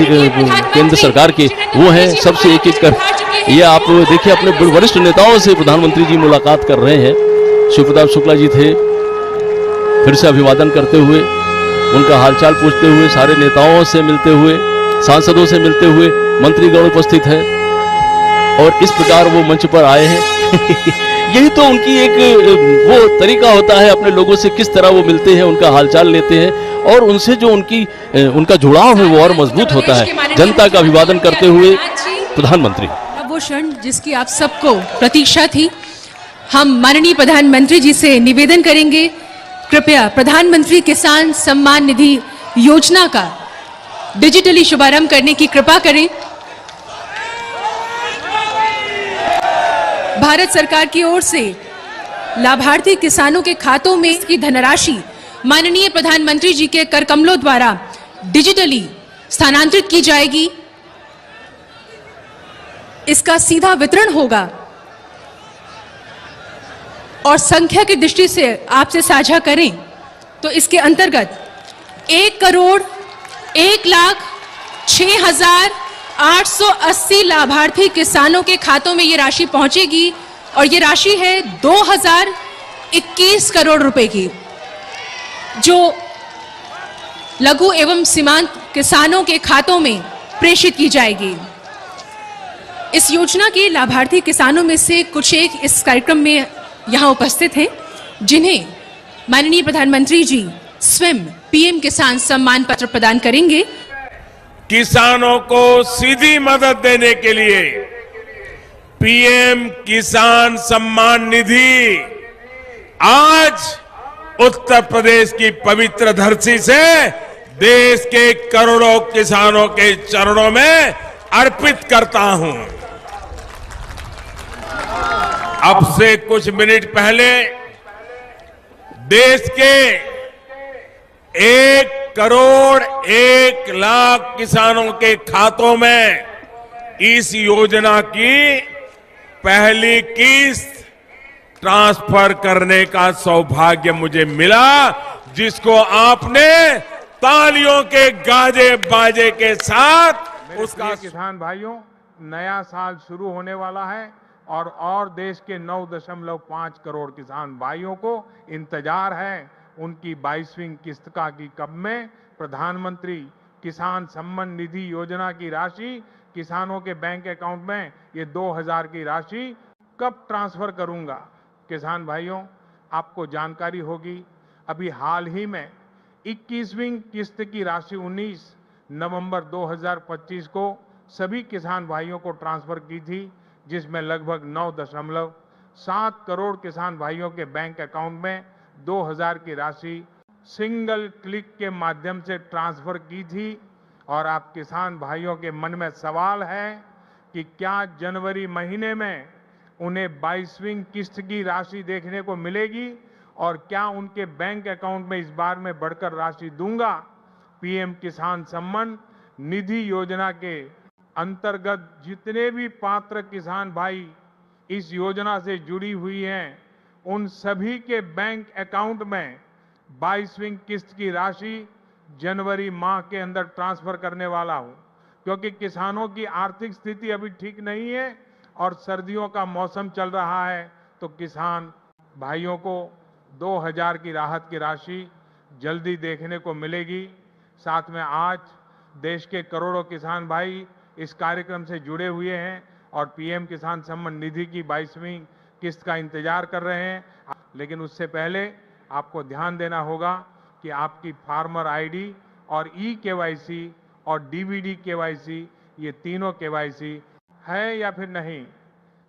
केंद्र सरकार के, वो हैं सबसे एक एक कर। ये आप देखिए अपने वरिष्ठ नेताओं से प्रधानमंत्री जी मुलाकात कर रहे हैं। शिवप्रताप शुक्ला जी थे, फिर से अभिवादन करते हुए, उनका हालचाल पूछते हुए, सारे नेताओं से मिलते हुए, सांसदों से मिलते हुए, मंत्रीगण उपस्थित है और इस प्रकार वो मंच पर आए हैं। यही तो उनकी एक वो तरीका होता है, अपने लोगों से किस तरह वो मिलते हैं, उनका हालचाल लेते हैं और उनसे जो उनका जुड़ाव है वो और मजबूत होता है। जनता का अभिवादन करते हुए प्रधानमंत्री, अब वो क्षण जिसकी आप सबको प्रतीक्षा थी, हम माननीय प्रधानमंत्री जी से निवेदन करेंगे, कृपया प्रधानमंत्री किसान सम्मान निधि योजना का डिजिटली शुभारंभ करने की कृपा करें। भारत सरकार की ओर से लाभार्थी किसानों के खातों में इसकी धनराशि माननीय प्रधानमंत्री जी के कर कमलों द्वारा डिजिटली स्थानांतरित की जाएगी। इसका सीधा वितरण होगा और संख्या की दृष्टि से आपसे साझा करें तो इसके अंतर्गत 1,06,880 लाभार्थी किसानों के खातों में ये राशि पहुंचेगी और ये राशि है 2021 करोड़ रुपए की, जो लघु एवं सीमांत किसानों के खातों में प्रेषित की जाएगी। इस योजना के लाभार्थी किसानों में से कुछ एक इस कार्यक्रम में यहां उपस्थित हैं, जिन्हें माननीय प्रधानमंत्री जी स्वयं पीएम किसान सम्मान पत्र प्रदान करेंगे। किसानों को सीधी मदद देने के लिए पीएम किसान सम्मान निधि आज उत्तर प्रदेश की पवित्र धरती से देश के करोड़ों किसानों के चरणों में अर्पित करता हूं। अब से कुछ मिनट पहले देश के 1,01,00,000 किसानों के खातों में इस योजना की पहली किस्त ट्रांसफर करने का सौभाग्य मुझे मिला, जिसको आपने तालियों के गाजे बाजे के साथ उसका। किसान भाइयों, नया साल शुरू होने वाला है और देश के 9.5 करोड़ किसान भाइयों को इंतजार है उनकी 22वीं किस्त का कि कब में प्रधानमंत्री किसान सम्मान निधि योजना की राशि किसानों के बैंक अकाउंट में ये 2,000 की राशि कब ट्रांसफर करूंगा। किसान भाइयों, आपको जानकारी होगी, अभी हाल ही में 21वीं किस्त की राशि 19 नवंबर 2025 को सभी किसान भाइयों को ट्रांसफर की थी, जिसमें लगभग 9.7 करोड़ किसान भाइयों के बैंक अकाउंट में 2,000 की राशि सिंगल क्लिक के माध्यम से ट्रांसफर की थी। और आप किसान भाइयों के मन में सवाल है कि क्या जनवरी महीने में उन्हें 22वीं किस्त की राशि देखने को मिलेगी और क्या उनके बैंक अकाउंट में इस बार में बढ़कर राशि दूंगा। पीएम किसान सम्मान निधि योजना के अंतर्गत जितने भी पात्र किसान भाई इस योजना से जुड़ी हुई हैं, उन सभी के बैंक अकाउंट में 22वीं किस्त की राशि जनवरी माह के अंदर ट्रांसफर करने वाला हूं, क्योंकि किसानों की आर्थिक स्थिति अभी ठीक नहीं है और सर्दियों का मौसम चल रहा है, तो किसान भाइयों को 2,000 की राहत की राशि जल्दी देखने को मिलेगी। साथ में आज देश के करोड़ों किसान भाई इस कार्यक्रम से जुड़े हुए हैं और पीएम किसान सम्मान निधि की 22वीं किस्त का इंतजार कर रहे हैं। लेकिन उससे पहले आपको ध्यान देना होगा कि आपकी फार्मर आईडी और ई-केवाईसी और डीबीडी केवाईसी, ये तीनों केवाईसी है या फिर नहीं,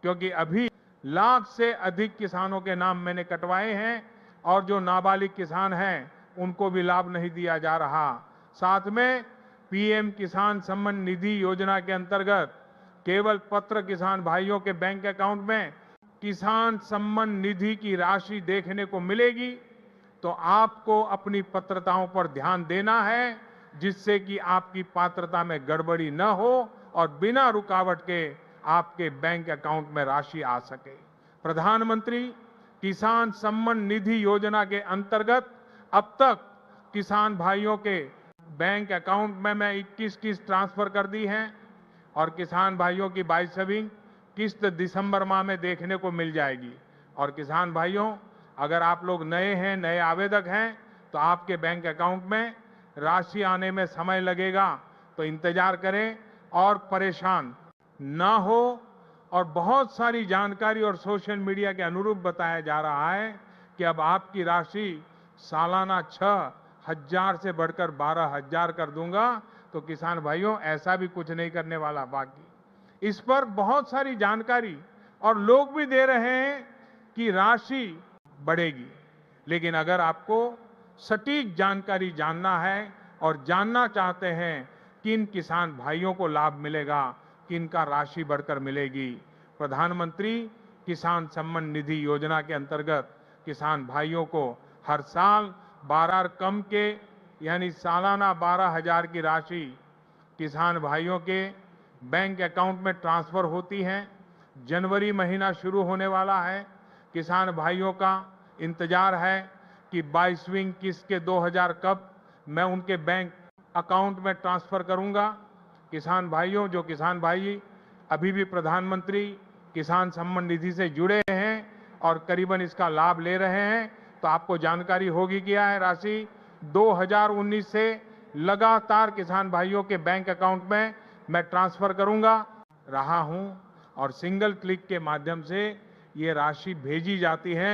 क्योंकि अभी लाख से अधिक किसानों के नाम मैंने कटवाए हैं और जो नाबालिग किसान हैं उनको भी लाभ नहीं दिया जा रहा। साथ में पीएम किसान सम्मान निधि योजना के अंतर्गत केवल पत्र किसान भाइयों के बैंक अकाउंट में किसान सम्मान निधि की राशि देखने को मिलेगी, तो आपको अपनी पात्रताओं पर ध्यान देना है, जिससे कि आपकी पात्रता में गड़बड़ी न हो और बिना रुकावट के आपके बैंक अकाउंट में राशि आ सके। प्रधानमंत्री किसान सम्मान निधि योजना के अंतर्गत अब तक किसान भाइयों के बैंक अकाउंट में 21 किस्त ट्रांसफर कर दी है और किसान भाइयों की 22वीं किस्त दिसंबर माह में देखने को मिल जाएगी। और किसान भाइयों, अगर आप लोग नए हैं, नए आवेदक हैं, तो आपके बैंक अकाउंट में राशि आने में समय लगेगा, तो इंतजार करें और परेशान ना हो। और बहुत सारी जानकारी और सोशल मीडिया के अनुरूप बताया जा रहा है कि अब आपकी राशि सालाना 6,000 से बढ़कर 12,000 कर दूंगा। तो किसान भाइयों, ऐसा भी कुछ नहीं करने वाला। बाकी इस पर बहुत सारी जानकारी और लोग भी दे रहे हैं कि राशि बढ़ेगी, लेकिन अगर आपको सटीक जानकारी जानना है और जानना चाहते हैं किन किसान भाइयों को लाभ मिलेगा, किनका राशि बढ़कर मिलेगी, प्रधानमंत्री किसान सम्मान निधि योजना के अंतर्गत किसान भाइयों को हर साल 12 कम के यानी सालाना 12,000 की राशि किसान भाइयों के बैंक अकाउंट में ट्रांसफर होती है। जनवरी महीना शुरू होने वाला है। किसान भाइयों का इंतजार है कि 22वीं किस्त के 2,000 कब मैं उनके बैंक अकाउंट में ट्रांसफर करूंगा। किसान भाइयों, जो किसान भाई अभी भी प्रधानमंत्री किसान सम्मान निधि से जुड़े हैं और करीबन इसका लाभ ले रहे हैं, तो आपको जानकारी होगी क्या है। राशि 2019 से लगातार किसान भाइयों के बैंक अकाउंट में मैं ट्रांसफर करूंगा रहा हूं और सिंगल क्लिक के माध्यम से ये राशि भेजी जाती है।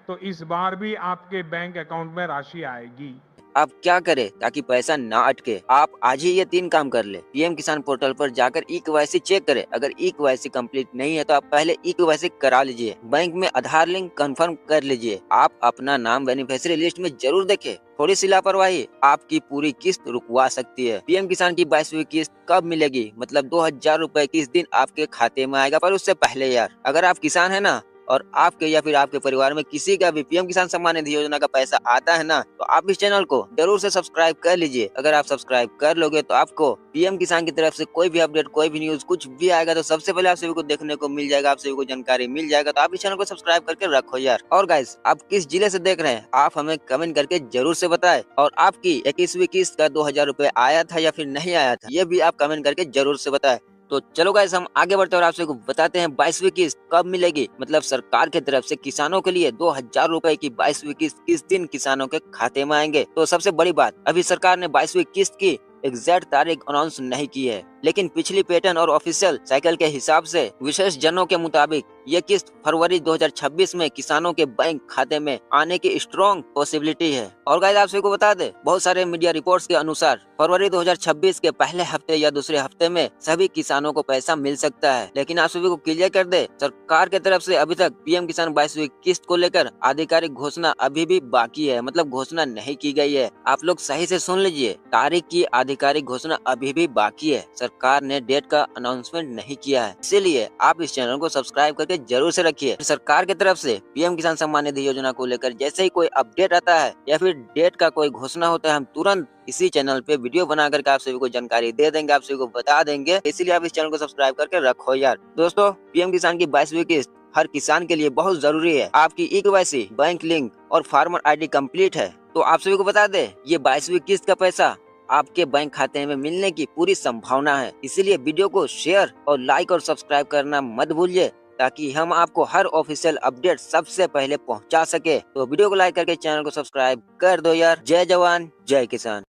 तो इस बार भी आपके बैंक अकाउंट में राशि आएगी। आप क्या करें ताकि पैसा ना अटके? आप आज ही ये 3 काम कर ले। पीएम किसान पोर्टल पर जाकर ई-केवाईसी चेक करें। अगर ई-केवाईसी कंप्लीट नहीं है तो आप पहले ई-केवाईसी करा लीजिए। बैंक में आधार लिंक कंफर्म कर लीजिए। आप अपना नाम बेनिफिशियरी लिस्ट में जरूर देखें। थोड़ी सी लापरवाही आपकी पूरी किस्त रुकवा सकती है। पीएम किसान की 22वीं किस्त कब मिलेगी? मतलब 2,000 रुपए किस दिन आपके खाते में आएगा? पर उससे पहले यार, अगर आप किसान है ना और आपके या फिर आपके परिवार में किसी का भी पीएम किसान सम्मान निधि योजना का पैसा आता है ना, तो आप इस चैनल को जरूर से सब्सक्राइब कर लीजिए। अगर आप सब्सक्राइब कर लोगे तो आपको पीएम किसान की तरफ से कोई भी अपडेट, कोई भी न्यूज, कुछ भी आएगा तो सबसे पहले आप सभी को देखने को मिल जाएगा, आप सभी को जानकारी मिल जाएगा। तो आप इस चैनल को सब्सक्राइब करके रखो यार। और गाइस, आप किस जिले से देख रहे हैं आप हमें कमेंट करके जरूर से बताएं। और आपकी 21वीं किस्त का 2,000 रुपए आया था या फिर नहीं आया था, ये भी आप कमेंट करके जरूर से बताएं। तो चलो गाइस, हम आगे बढ़ते हैं और आप सबको बताते हैं 22वीं किस्त कब मिलेगी। मतलब सरकार की तरफ से किसानों के लिए 2,000 रुपए की 22वीं किस्त किस दिन किसानों के खाते में आएंगे। तो सबसे बड़ी बात, अभी सरकार ने 22वीं किस्त की एग्जैक्ट तारीख अनाउंस नहीं की है, लेकिन पिछली पैटर्न और ऑफिशियल साइकिल के हिसाब से विशेष जनों के मुताबिक ये किस्त फरवरी 2026 में किसानों के बैंक खाते में आने की स्ट्रॉन्ग पॉसिबिलिटी है। और गाइस, आप सभी को बता दे, बहुत सारे मीडिया रिपोर्ट्स के अनुसार फरवरी 2026 के पहले हफ्ते या दूसरे हफ्ते में सभी किसानों को पैसा मिल सकता है। लेकिन आप सभी को क्लियर कर दे, सरकार की तरफ से अभी तक पीएम किसान 22वीं किस्त को लेकर आधिकारिक घोषणा अभी भी बाकी है। मतलब घोषणा नहीं की गई है। आप लोग सही से सुन लीजिए, तारीख की आधिकारिक घोषणा अभी भी बाकी है। सरकार ने डेट का अनाउंसमेंट नहीं किया है, इसीलिए आप इस चैनल को सब्सक्राइब करके जरूर से रखिए। सरकार की तरफ से पीएम किसान सम्मान निधि योजना को लेकर जैसे ही कोई अपडेट आता है या फिर डेट का कोई घोषणा होता है, हम तुरंत इसी चैनल पे वीडियो बना करके आप सभी को जानकारी दे देंगे, आप सभी को बता देंगे। इसलिए आप इस चैनल को सब्सक्राइब करके रखो यार। दोस्तों, पीएम किसान की 22वीं किस्त हर किसान के लिए बहुत जरूरी है। आपकी ई-केवाईसी, बैंक लिंक और फार्मर आईडी कंप्लीट है तो आप सभी को बता दे, ये 22वीं किस्त का पैसा आपके बैंक खाते में मिलने की पूरी संभावना है। इसीलिए वीडियो को शेयर और लाइक और सब्सक्राइब करना मत भूलिए, ताकि हम आपको हर ऑफिशियल अपडेट सबसे पहले पहुंचा सके। तो वीडियो को लाइक करके चैनल को सब्सक्राइब कर दो यार। जय जवान जय किसान।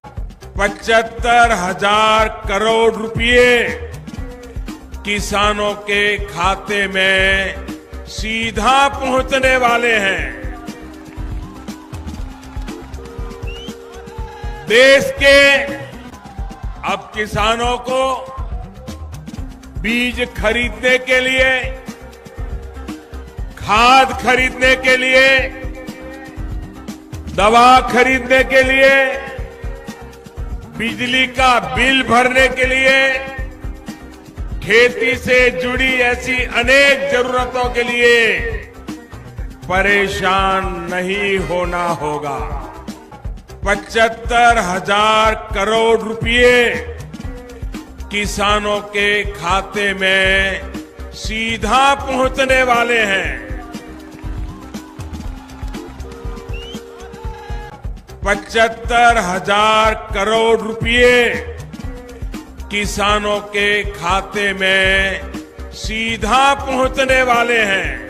75,000 करोड़ रुपए किसानों के खाते में सीधा पहुंचने वाले हैं। देश के अब किसानों को बीज खरीदने के लिए, खाद खरीदने के लिए, दवा खरीदने के लिए, बिजली का बिल भरने के लिए, खेती से जुड़ी ऐसी अनेक जरूरतों के लिए परेशान नहीं होना होगा। 75,000 करोड़ रुपए किसानों के खाते में सीधा पहुंचने वाले हैं। 75,000 करोड़ रुपए किसानों के खाते में सीधा पहुंचने वाले हैं।